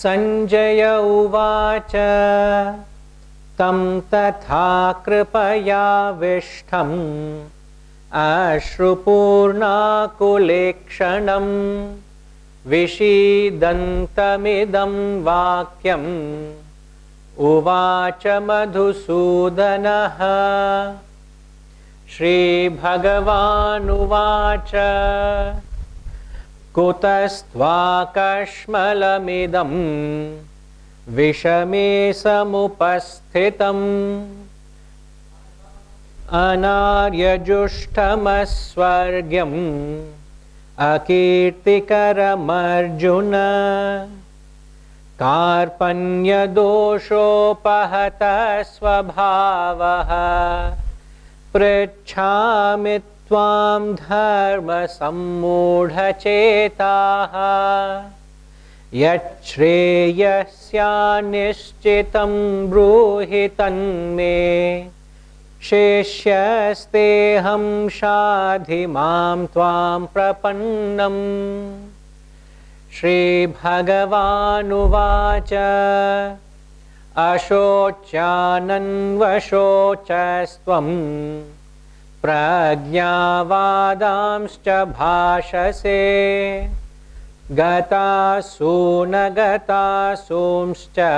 Sanjaya uvacha tam tatha kripaya vishtham ashrupurnakulekshanam vishidantamidam vakyam uvacha madhusudanaha. Shri Bhagavan uvacha kutastvakashmalamidam vishame samupasthitam anaryajushtamasvargyam akirtikaram-arjuna karpanya-doshopahata svabhavaha pritchhami tvam dharma-sammudha-chetaha yachreyasya nishchitam bruhi tanme Sheshyasteham shadhimam tvam prapannam. Shri Bhagavan uvacha ashocyananvashocastvam prajñavadamscha bhashase gatasunagatasumscha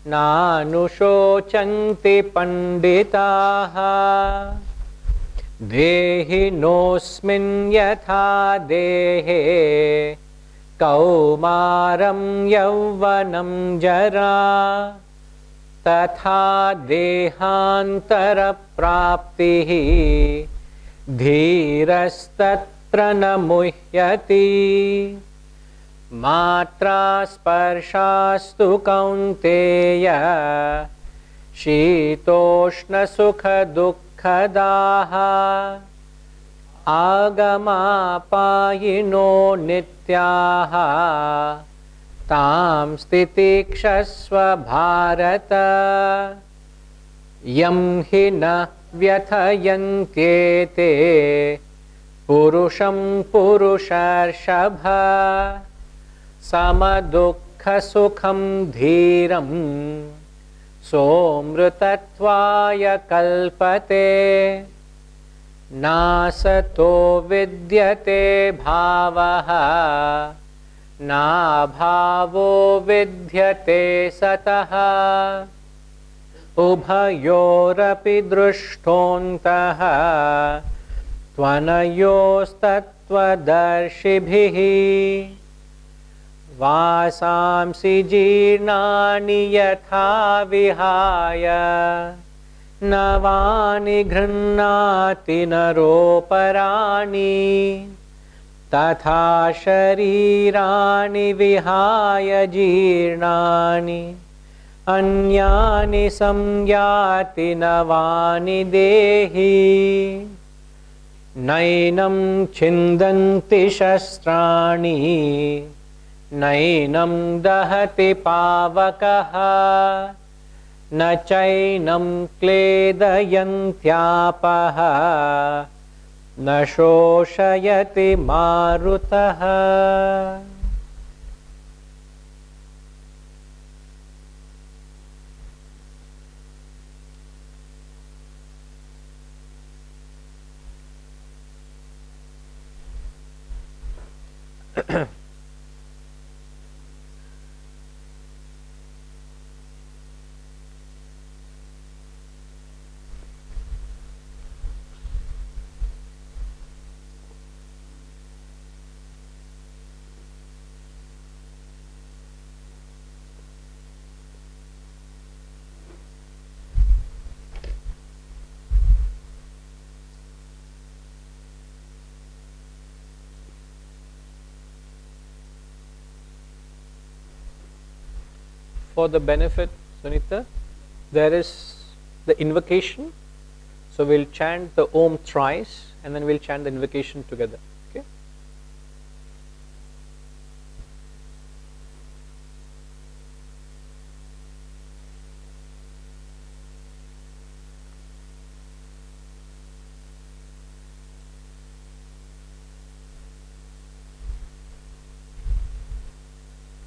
nanushocanti panditaha dehinosmin yatha dehe kaumaram yauvanam jara tatha dehantara praptihi dhirastatra namuhyati matra sparshastu kaunteya shitoshna sukha dukkadaha agamapayino nityaha tam stitikshasva bharata yam hi na vyathayantyete purusham purusharshabha samadukha sukham dhiram somrutatvaya kalpate nasato vidyate bhavaha na bhavo vidyate sataha ubhayorapi drushtontaha tvanayostattvadarshibhihi vasamsi jirnani yatha vihaya navani ghrannati naroparani tatha sharirani vihaya jirnani anyani samyati navani dehi nainam chindanti shastrani nainam dahati pavakaha na chainam kledayantyapaha na shoshayati marutaha. For the benefit, Sunita, there is the invocation. So we'll chant the Om thrice and then we'll chant the invocation together. Okay?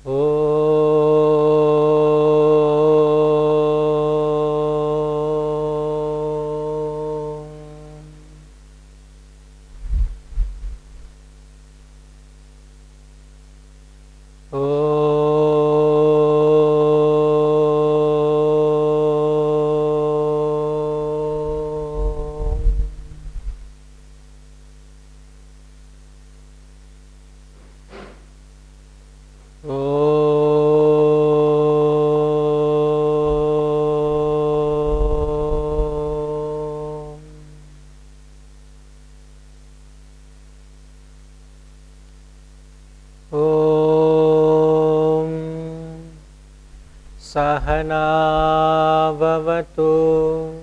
Oh. Sahanavavatu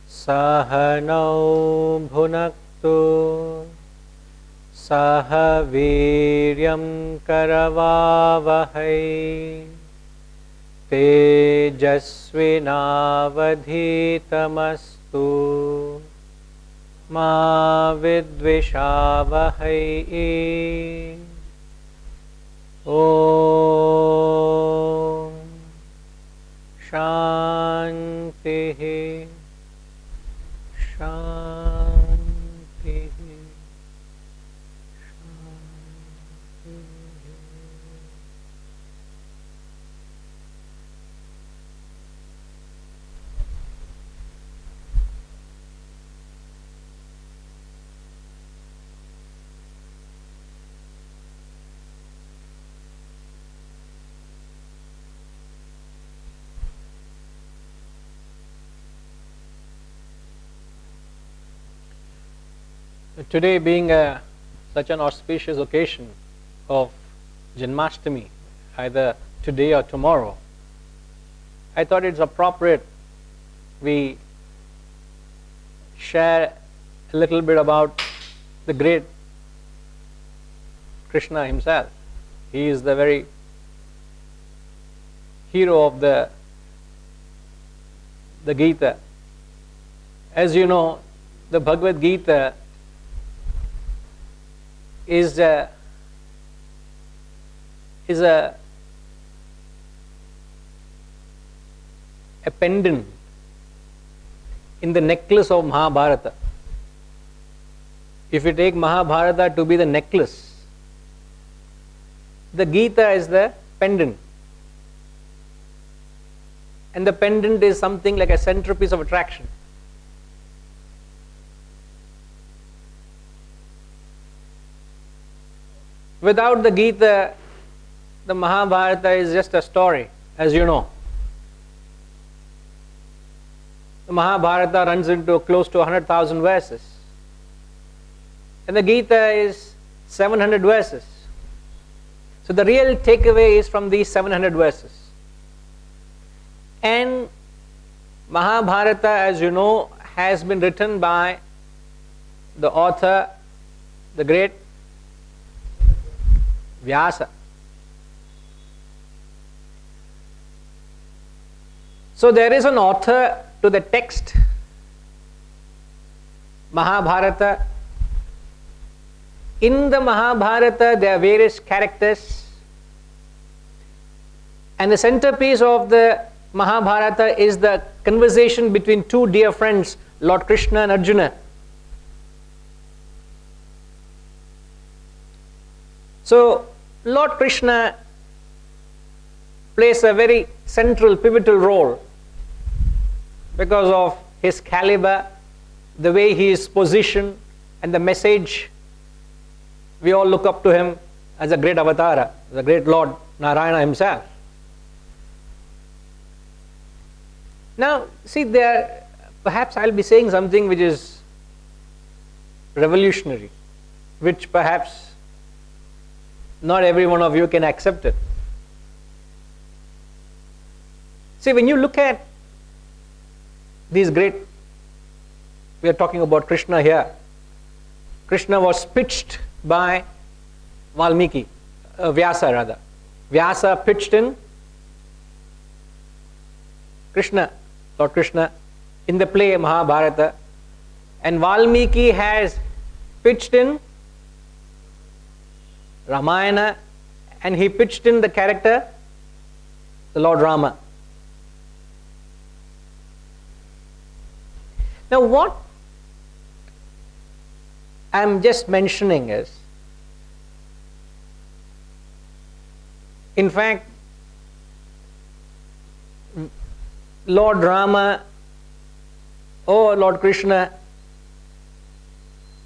Sahanau Bhunaktu Sahaviryam Karavavahai Tejasvinavadhitamastu Ma Vidvishavahai. Om Shanti Shanti. Today being such an auspicious occasion of Janmashtami, either today or tomorrow, I thought it's appropriate we share a little bit about the great Krishna himself. He is the very hero of the Gita. As you know, the Bhagavad Gita is a pendant in the necklace of Mahabharata. If you take Mahabharata to be the necklace, the Gita is the pendant, and the pendant is something like a centerpiece of attraction. Without the Gita, the Mahabharata is just a story, as you know. The Mahabharata runs into close to 100,000 verses, and the Gita is 700 verses. So the real takeaway is from these 700 verses. And Mahabharata, as you know, has been written by the author, the great Vyasa. So there is an author to the text, Mahabharata. In the Mahabharata there are various characters, and the centerpiece of the Mahabharata is the conversation between two dear friends, Lord Krishna and Arjuna. So Lord Krishna plays a very central, pivotal role because of his caliber, the way he is positioned, and the message. We all look up to him as a great avatara, the great Lord Narayana himself. Now, see, perhaps I'll be saying something which is revolutionary, which perhaps not every one of you can accept it. See, when you look at these great, we are talking about Krishna here. Krishna was pitched by Valmiki, Vyasa rather. Vyasa pitched in Krishna, Lord Krishna, in the play Mahabharata, and Valmiki has pitched in Ramayana, and he pitched in the character, the Lord Rama. Now what I am just mentioning is, in fact, Lord Rama or Lord Krishna,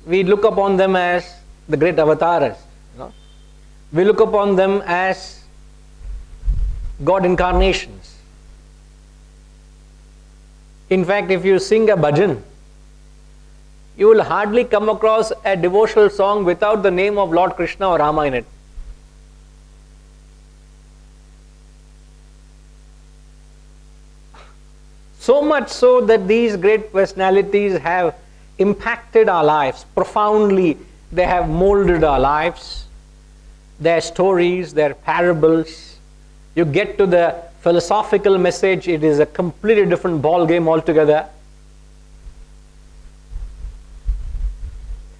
we look upon them as the great avatars. We look upon them as God incarnations. In fact, if you sing a bhajan, you will hardly come across a devotional song without the name of Lord Krishna or Rama in it. So much so that these great personalities have impacted our lives profoundly. They have molded our lives. Their stories, their parables. You get to the philosophical message, it is a completely different ball game altogether.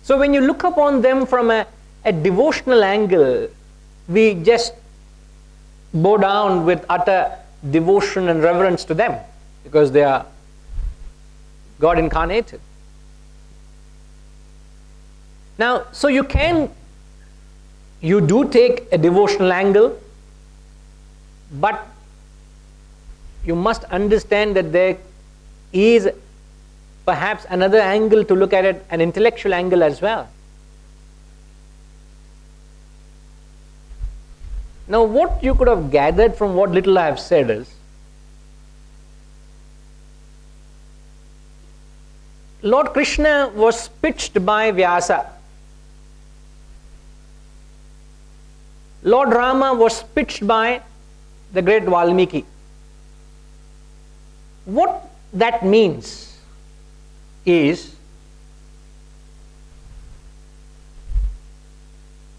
So when you look upon them from a devotional angle, we just bow down with utter devotion and reverence to them because they are God incarnated. Now, so you do take a devotional angle, but you must understand that there is perhaps another angle to look at it, an intellectual angle as well. Now, what you could have gathered from what little I have said is, Lord Krishna was pitched by Vyasa. Lord Rama was pitched by the great Valmiki. What that means is,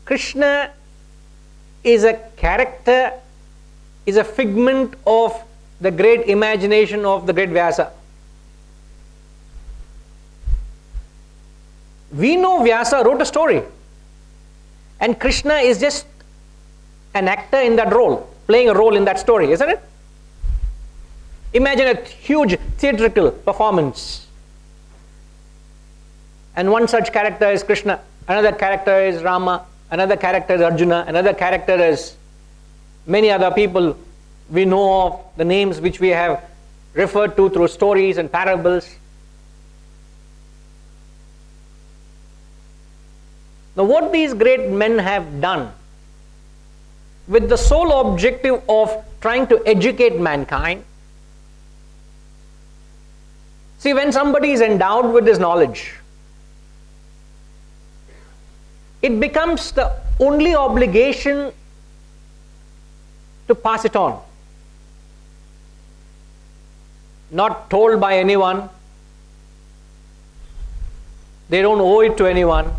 Krishna is a character, is a figment of the great imagination of the great Vyasa. We know Vyasa wrote a story, and Krishna is just an actor in that role, playing a role in that story, isn't it? Imagine a huge theatrical performance, and one such character is Krishna, another character is Rama, another character is Arjuna, another character is many other people we know of, the names which we have referred to through stories and parables. Now, what these great men have done with the sole objective of trying to educate mankind. See, when somebody is endowed with this knowledge, it becomes the only obligation to pass it on. Not told by anyone. They don't owe it to anyone,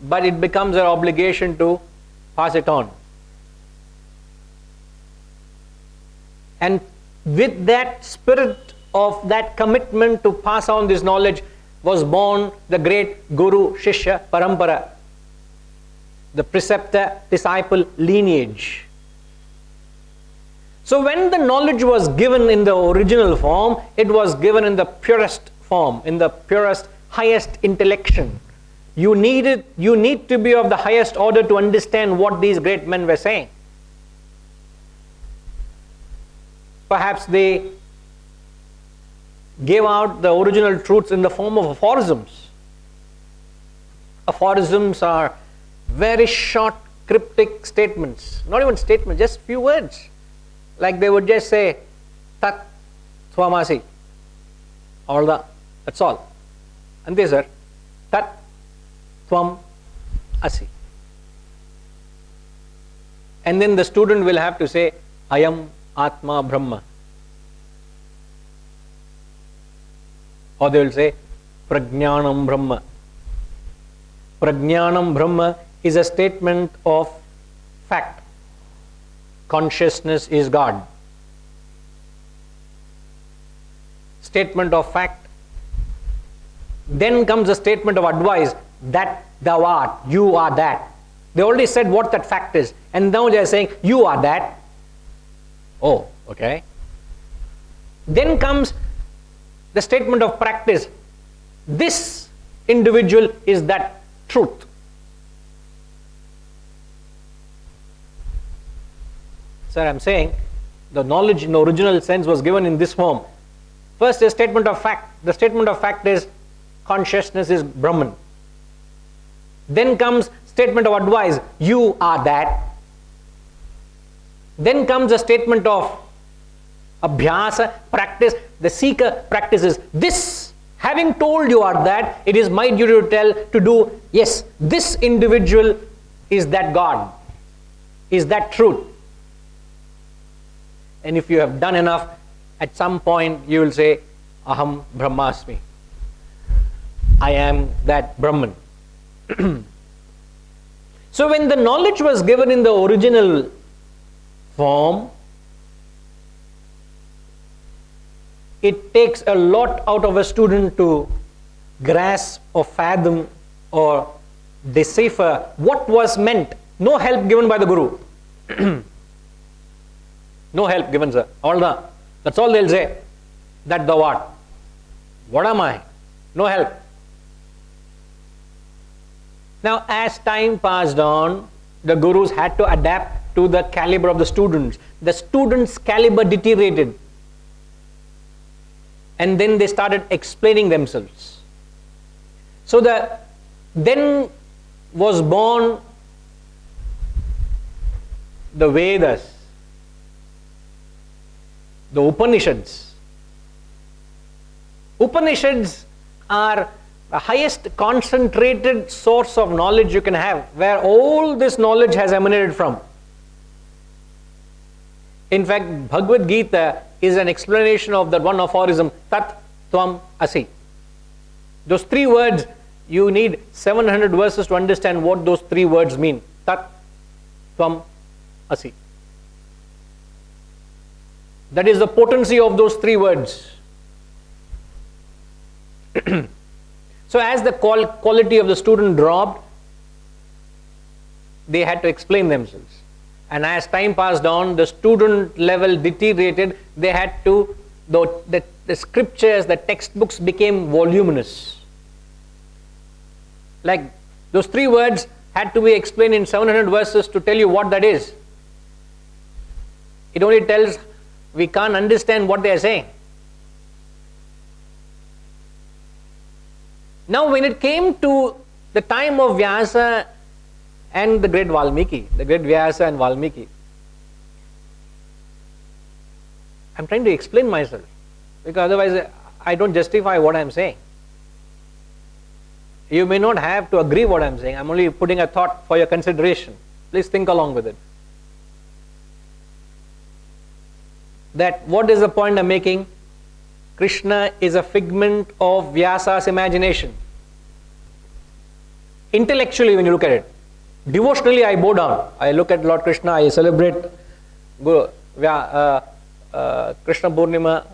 but it becomes their obligation to pass it on. And with that spirit of that commitment to pass on this knowledge was born the great Guru Shishya Parampara, the preceptor-disciple lineage. So when the knowledge was given in the original form, it was given in the purest form, in the purest, highest intellection. You need to be of the highest order to understand what these great men were saying. Perhaps they gave out the original truths in the form of aphorisms. Aphorisms are very short, cryptic statements. Not even statements, just few words. Like they would just say, Tat Twamasi. That's all. And these are Tat Tvam Asi. And then the student will have to say, Ayam Atma Brahma. Or they will say, Prajnanam Brahma. Prajnanam Brahma is a statement of fact. Consciousness is God. Statement of fact. Then comes a statement of advice, that thou art, you are that. They already said what that fact is, and now they are saying, you are that. Oh, okay. Then comes the statement of practice. This individual is that truth. Sir, I'm saying the knowledge in the original sense was given in this form. First is statement of fact. The statement of fact is consciousness is Brahman. Then comes statement of advice, you are that. Then comes a statement of abhyasa, practice. The seeker practices this. Having told you are that, it is my duty to do, yes, this individual is that God, is that truth. And if you have done enough, at some point you will say, Aham Brahmasmi. I am that Brahman. So when the knowledge was given in the original form, it takes a lot out of a student to grasp or fathom or decipher what was meant. No help given by the Guru. No help given, sir. All the, that's all they'll say. That thou art. What am I? No help. Now, as time passed on, the Gurus had to adapt to the caliber of the students. The students' caliber deteriorated. And then they started explaining themselves. So then was born the Vedas, the Upanishads. Upanishads are the highest concentrated source of knowledge you can have, where all this knowledge has emanated from. In fact, Bhagavad Gita is an explanation of that one aphorism, Tat Tvam Asi. Those three words, you need 700 verses to understand what those three words mean. Tat Tvam Asi. That is the potency of those three words. So as the quality of the student dropped, they had to explain themselves. And as time passed on, the student level deteriorated. They had to, the scriptures, the textbooks became voluminous. Like those three words had to be explained in 700 verses to tell you what that is. It only tells we can't understand what they are saying. Now when it came to the time of Vyasa and the great Valmiki, the great Vyasa and Valmiki, I'm trying to explain myself, because otherwise I don't justify what I'm saying. You may not have to agree what I'm saying. I'm only putting a thought for your consideration. Please think along with it. That what is the point I'm making? Krishna is a figment of Vyasa's imagination. Intellectually, when you look at it. Devotionally, I bow down. I look at Lord Krishna, I celebrate Krishna Purnima,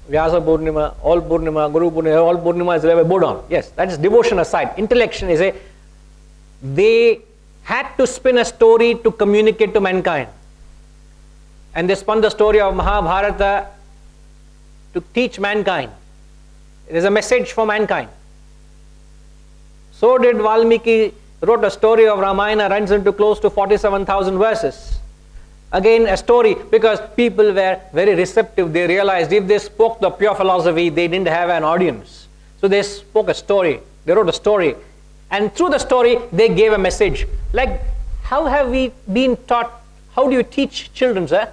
Vyasa Purnima, all Purnima, Guru Purnima, all Purnima is I bow down. Yes, that is devotion aside. Intellection is they had to spin a story to communicate to mankind. And they spun the story of Mahabharata to teach mankind. It is a message for mankind. So did Valmiki, wrote a story of Ramayana, runs into close to 47,000 verses. Again a story, because people were very receptive. They realized if they spoke the pure philosophy, they didn't have an audience. So they spoke a story, they wrote a story. And through the story, they gave a message. Like, how have we been taught, how do you teach children, sir?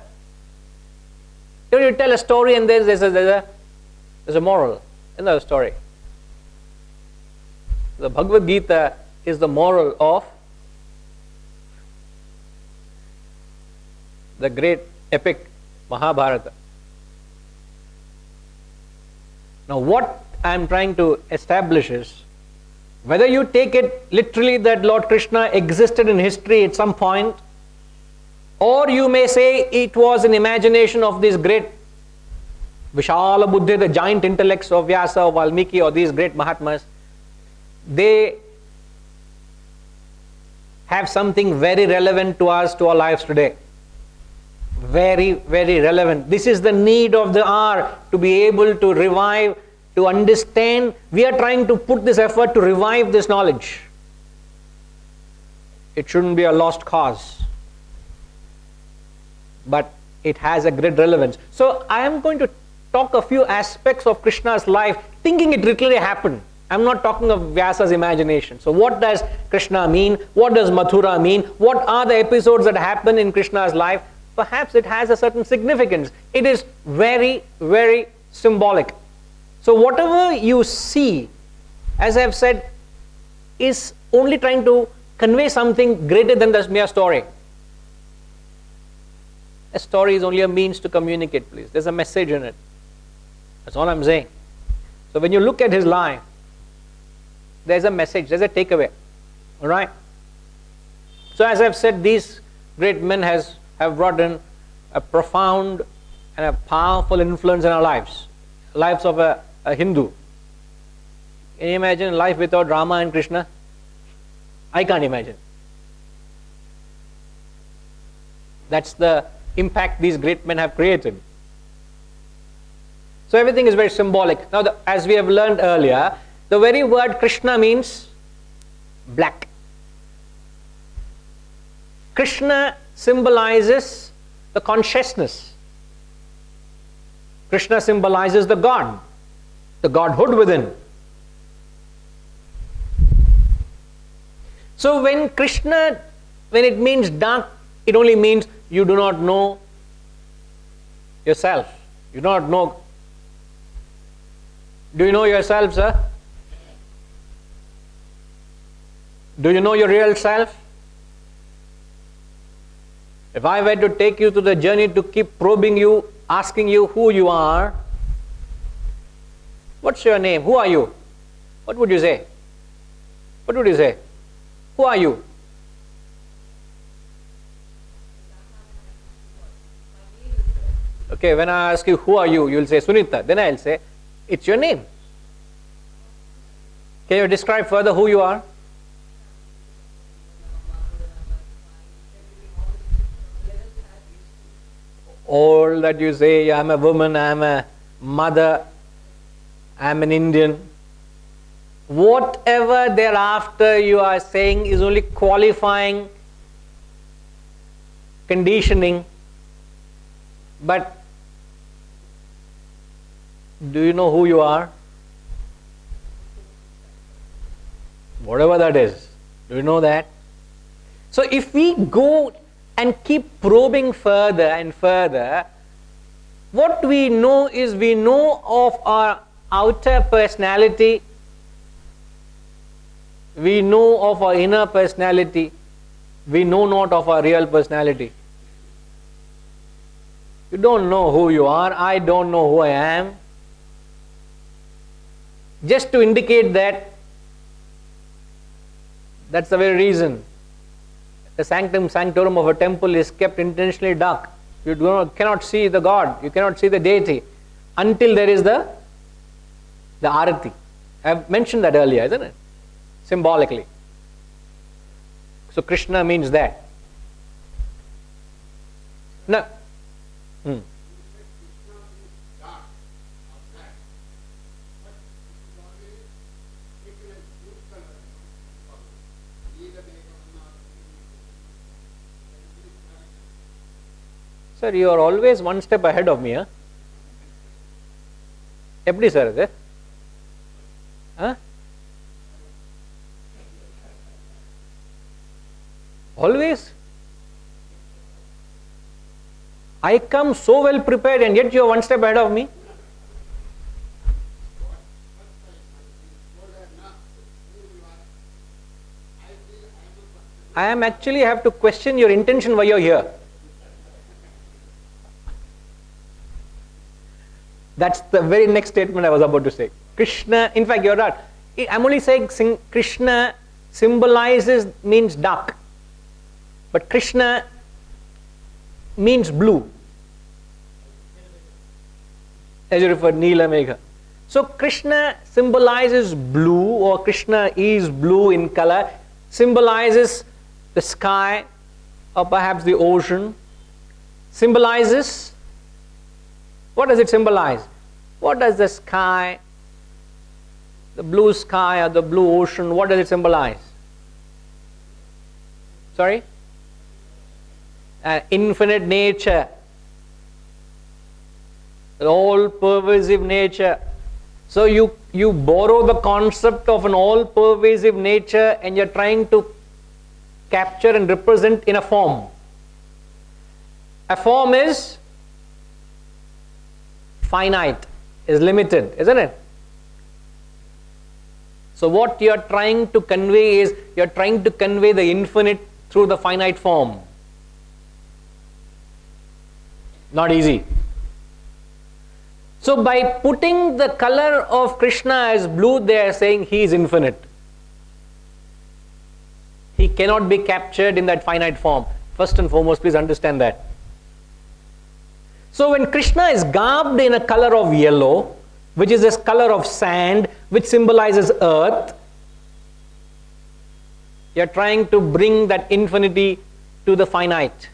You tell a story and there's a moral in the story. The Bhagavad Gita is the moral of the great epic Mahabharata. Now what I am trying to establish is, whether you take it literally that Lord Krishna existed in history at some point, or you may say it was an imagination of these great Vishala Buddhi, the giant intellects of Vyasa or Valmiki or these great Mahatmas, they have something very relevant to us, to our lives today. Very, very relevant. This is the need of the hour, to be able to revive, to understand. We are trying to put this effort to revive this knowledge. It shouldn't be a lost cause, but it has a great relevance. So I am going to talk a few aspects of Krishna's life, thinking it literally happened. I'm not talking of Vyasa's imagination. So what does Krishna mean? What does Mathura mean? What are the episodes that happen in Krishna's life? Perhaps it has a certain significance. It is very, very symbolic. So whatever you see, as I've said, is only trying to convey something greater than the mere story. A story is only a means to communicate, please. There's a message in it. That's all I'm saying. So when you look at his life, there's a message, there's a takeaway. Alright? So as I've said, these great men have brought in a profound and a powerful influence in our lives of a Hindu. Can you imagine life without Rama and Krishna? I can't imagine. That's the impact these great men have created. So everything is very symbolic. Now, as we have learned earlier, the very word Krishna means black. Krishna symbolizes the consciousness. Krishna symbolizes the God, the Godhood within. So when Krishna, when it means dark, it only means you do not know yourself. You do not know. Do you know yourself, sir? Do you know your real self? If I were to take you to the journey to keep probing you, asking you who you are, what's your name? Who are you? What would you say? What would you say? Who are you? Okay, when I ask you who are you, you'll say Sunita. Then I'll say, it's your name. Can you describe further who you are? All that you say, I'm a woman, I'm a mother, I'm an Indian. Whatever thereafter you are saying is only qualifying, conditioning. But do you know who you are? Whatever that is. Do you know that? So if we go and keep probing further and further, what we know is we know of our outer personality, we know of our inner personality, we know not of our real personality. You don't know who you are, I don't know who I am. Just to indicate that, that's the very reason the sanctum sanctorum of a temple is kept intentionally dark. You cannot see the God, you cannot see the deity until there is the arati. I have mentioned that earlier, isn't it? Symbolically. So Krishna means that. No. Sir, you are always one step ahead of me, huh? Eppadi sir idu? Huh? Always? I come so well prepared and yet you are one step ahead of me? I am actually have to question your intention why you are here. That's the very next statement I was about to say. Krishna, in fact, you're right. I'm only saying Krishna symbolizes, means dark. But Krishna means blue. As you referred, Neela Megha. So Krishna symbolizes blue, or Krishna is blue in color, symbolizes the sky, or perhaps the ocean. Symbolizes, what does it symbolize? What does the sky, the blue sky or the blue ocean, what does it symbolize? Sorry? Infinite nature, all-pervasive nature. So you borrow the concept of an all-pervasive nature and you're trying to capture and represent in a form. A form is finite, is limited, isn't it? So what you are trying to convey is, you are trying to convey the infinite through the finite form. Not easy. So by putting the color of Krishna as blue, they are saying he is infinite. He cannot be captured in that finite form. First and foremost, please understand that. So when Krishna is garbed in a color of yellow, which is this color of sand, which symbolizes earth, you are trying to bring that infinity to the finite.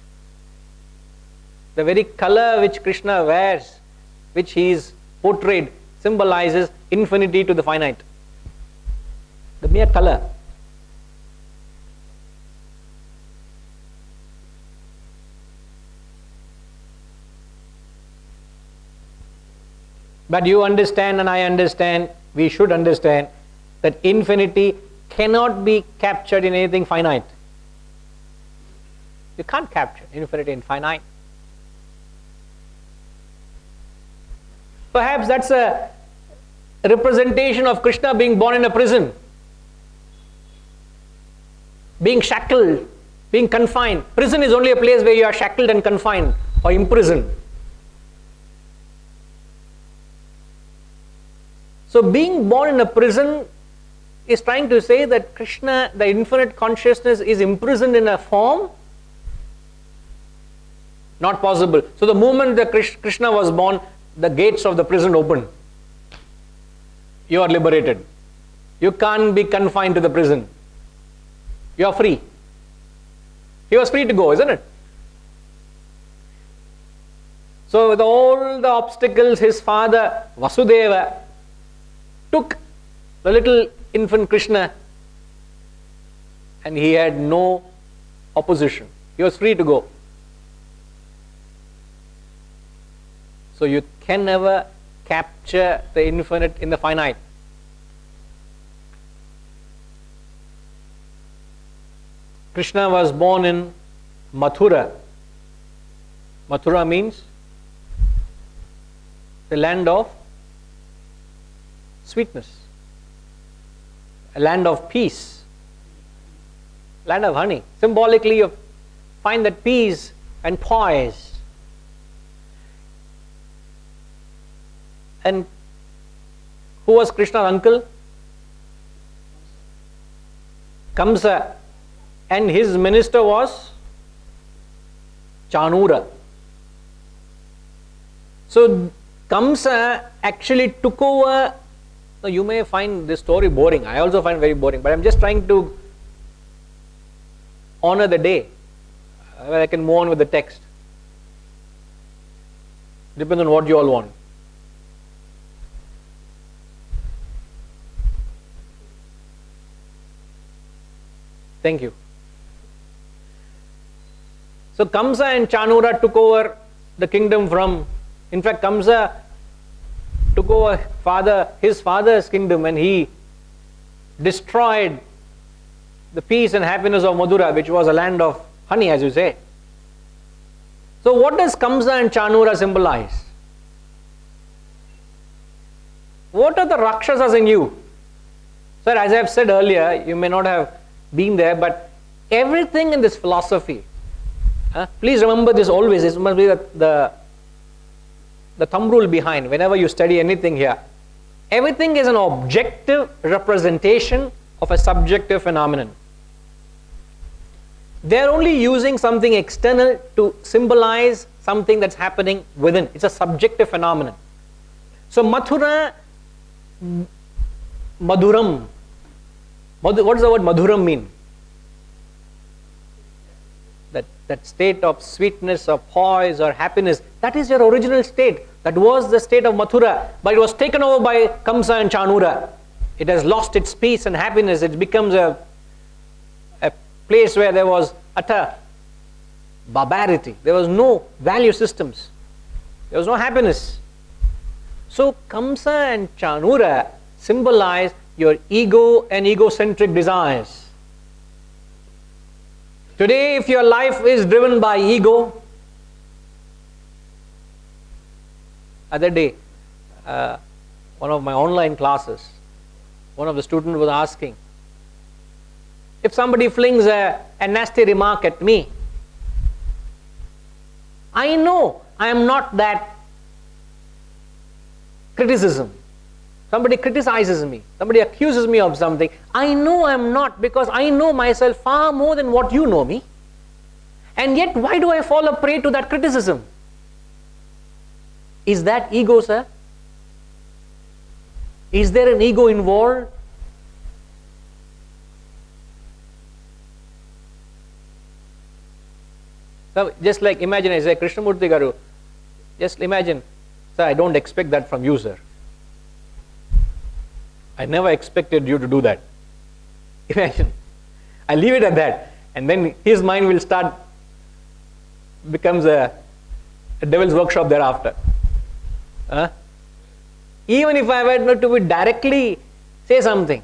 The very color which Krishna wears, which he is portrayed, symbolizes infinity to the finite. The mere color. But you understand and I understand, we should understand, that infinity cannot be captured in anything finite. You can't capture infinity in finite. Perhaps that's a representation of Krishna being born in a prison, being shackled, being confined. Prison is only a place where you are shackled and confined or imprisoned. So being born in a prison is trying to say that Krishna, the infinite consciousness, is imprisoned in a form. Not possible. So the moment that Krishna was born, the gates of the prison opened. You are liberated. You can't be confined to the prison. You are free. He was free to go, isn't it? So with all the obstacles, his father Vasudeva took the little infant Krishna and he had no opposition. He was free to go. So you can never capture the infinite in the finite. Krishna was born in Mathura. Mathura means the land of sweetness, a land of peace, land of honey. Symbolically, you find that peace and poise. And who was Krishna's uncle? Kamsa. And his minister was Chanura. So Kamsa actually took over. Now you may find this story boring. I also find it very boring. But I am just trying to honor the day where I can move on with the text. Depends on what you all want. Thank you. So Kamsa and Chanura took over the kingdom from, in fact Kamsa took over his father's kingdom and he destroyed the peace and happiness of Madura, which was a land of honey, as you say. So what does Kamsa and Chanura symbolize? What are the Rakshasas in you? Sir, as I have said earlier, you may not have been there, but everything in this philosophy, please remember this always, this must be the thumb rule behind whenever you study anything here. Everything is an objective representation of a subjective phenomenon. They are only using something external to symbolize something that's happening within. It's a subjective phenomenon. So Mathura, Madhuram. What does the word Madhuram mean? That state of sweetness or poise or happiness. That is your original state. That was the state of Mathura. But it was taken over by Kamsa and Chanura. It has lost its peace and happiness. It becomes a place where there was utter barbarity. There was no value systems. There was no happiness. So Kamsa and Chanura symbolize your ego and egocentric desires. Today, if your life is driven by ego, other day, one of my online classes, one of the students was asking, if somebody flings a nasty remark at me, I know I am not that criticism. Somebody criticizes me. Somebody accuses me of something. I know I am not, because I know myself far more than what you know me. And yet, why do I fall a prey to that criticism? Is that ego, sir? Is there an ego involved? So just like imagine I say, Krishnamurti Garu, just imagine, sir, I don't expect that from you, sir. I never expected you to do that. Imagine. I leave it at that. And then his mind will start, becomes a devil's workshop thereafter. Even if I were not to directly say something.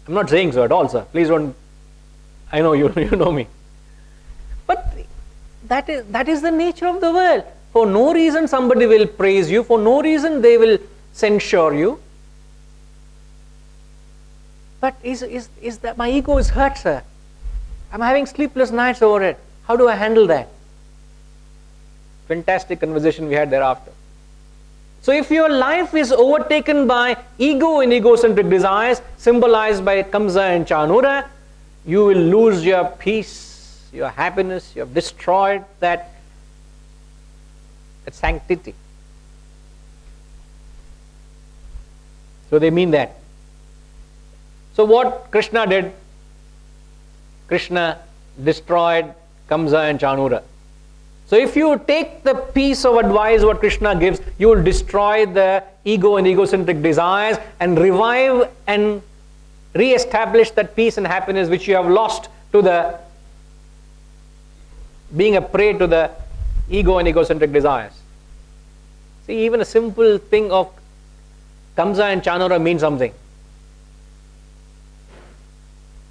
I'm not saying so at all, sir. Please don't. I know you know me. But that is the nature of the world. For no reason somebody will praise you. For no reason they will censure you. But is that my ego is hurt, sir? I'm having sleepless nights over it. How do I handle that? Fantastic conversation we had thereafter. So if your life is overtaken by ego and egocentric desires, symbolized by Kamsa and Chanura, you will lose your peace, your happiness. You have destroyed that sanctity. So they mean that. So what Krishna did? Krishna destroyed Kamsa and Chanura. So if you take the piece of advice what Krishna gives, you will destroy the ego and egocentric desires and revive and re-establish that peace and happiness which you have lost to the being a prey to the ego and egocentric desires. See, even a simple thing of Kamsa and Chanura means something.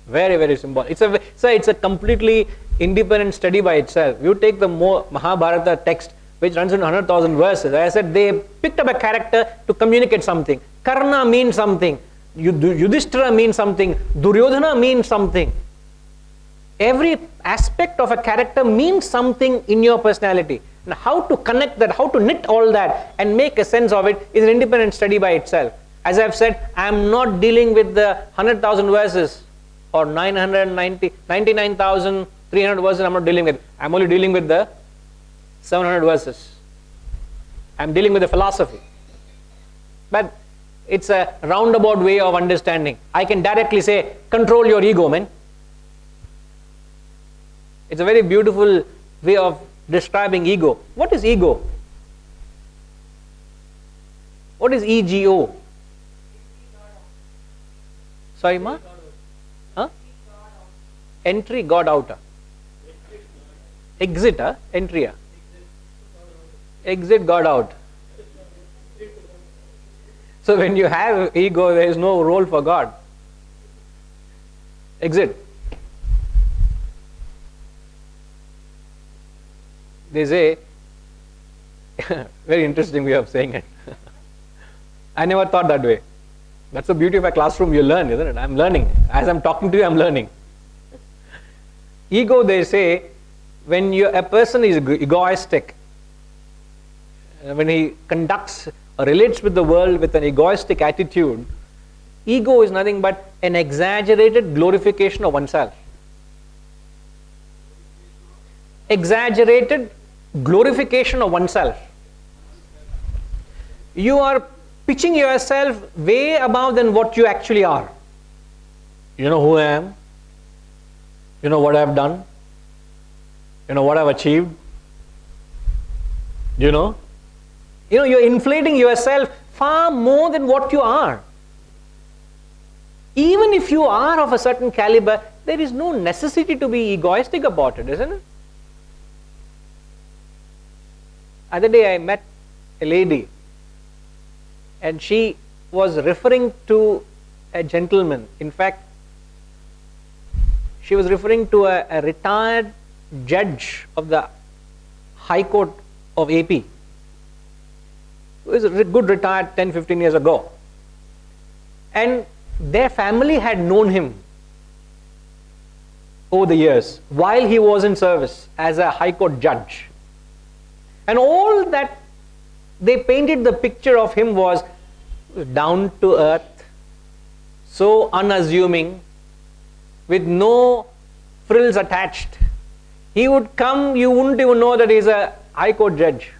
Very, very simple. It's a completely independent study by itself. You take the Mahabharata text, which runs in 100,000 verses. As I said, they picked up a character to communicate something. Karna means something. Yudhishthira means something. Duryodhana means something. Every aspect of a character means something in your personality. And how to connect that, how to knit all that and make a sense of it is an independent study by itself. As I've said, I am not dealing with the 100,000 verses or 99,300 verses. I'm not dealing with. I'm only dealing with the 700 verses. I'm dealing with the philosophy. But it's a roundabout way of understanding. I can directly say, control your ego, man. It's a very beautiful way of describing ego. What is ego? What is ego? Sorry, ma? Huh? Entry, God outer. Exit, entry. Exit, God out. So when you have ego, there is no role for God. Exit. They say, very interesting way of saying it. I never thought that way. That's the beauty of a classroom. You learn, isn't it? I'm learning. As I'm talking to you, I'm learning. Ego, they say, when a person is egoistic, when he conducts or relates with the world with an egoistic attitude, ego is nothing but an exaggerated glorification of oneself. Exaggerated glorification of oneself. You are pitching yourself way above than what you actually are. You know who I am. You know what I have done. You know what I have achieved. You know you're inflating yourself far more than what you are. Even if you are of a certain caliber, there is no necessity to be egoistic about it, isn't it? Other day I met a lady and she was referring to a gentleman. In fact, she was referring to a retired judge of the High Court of AP. He was a good retired 10-15 years ago. And their family had known him over the years while he was in service as a High Court judge. And all that They painted the picture of him was down to earth, so unassuming, with no frills attached. He would come, you wouldn't even know that he's a high court judge.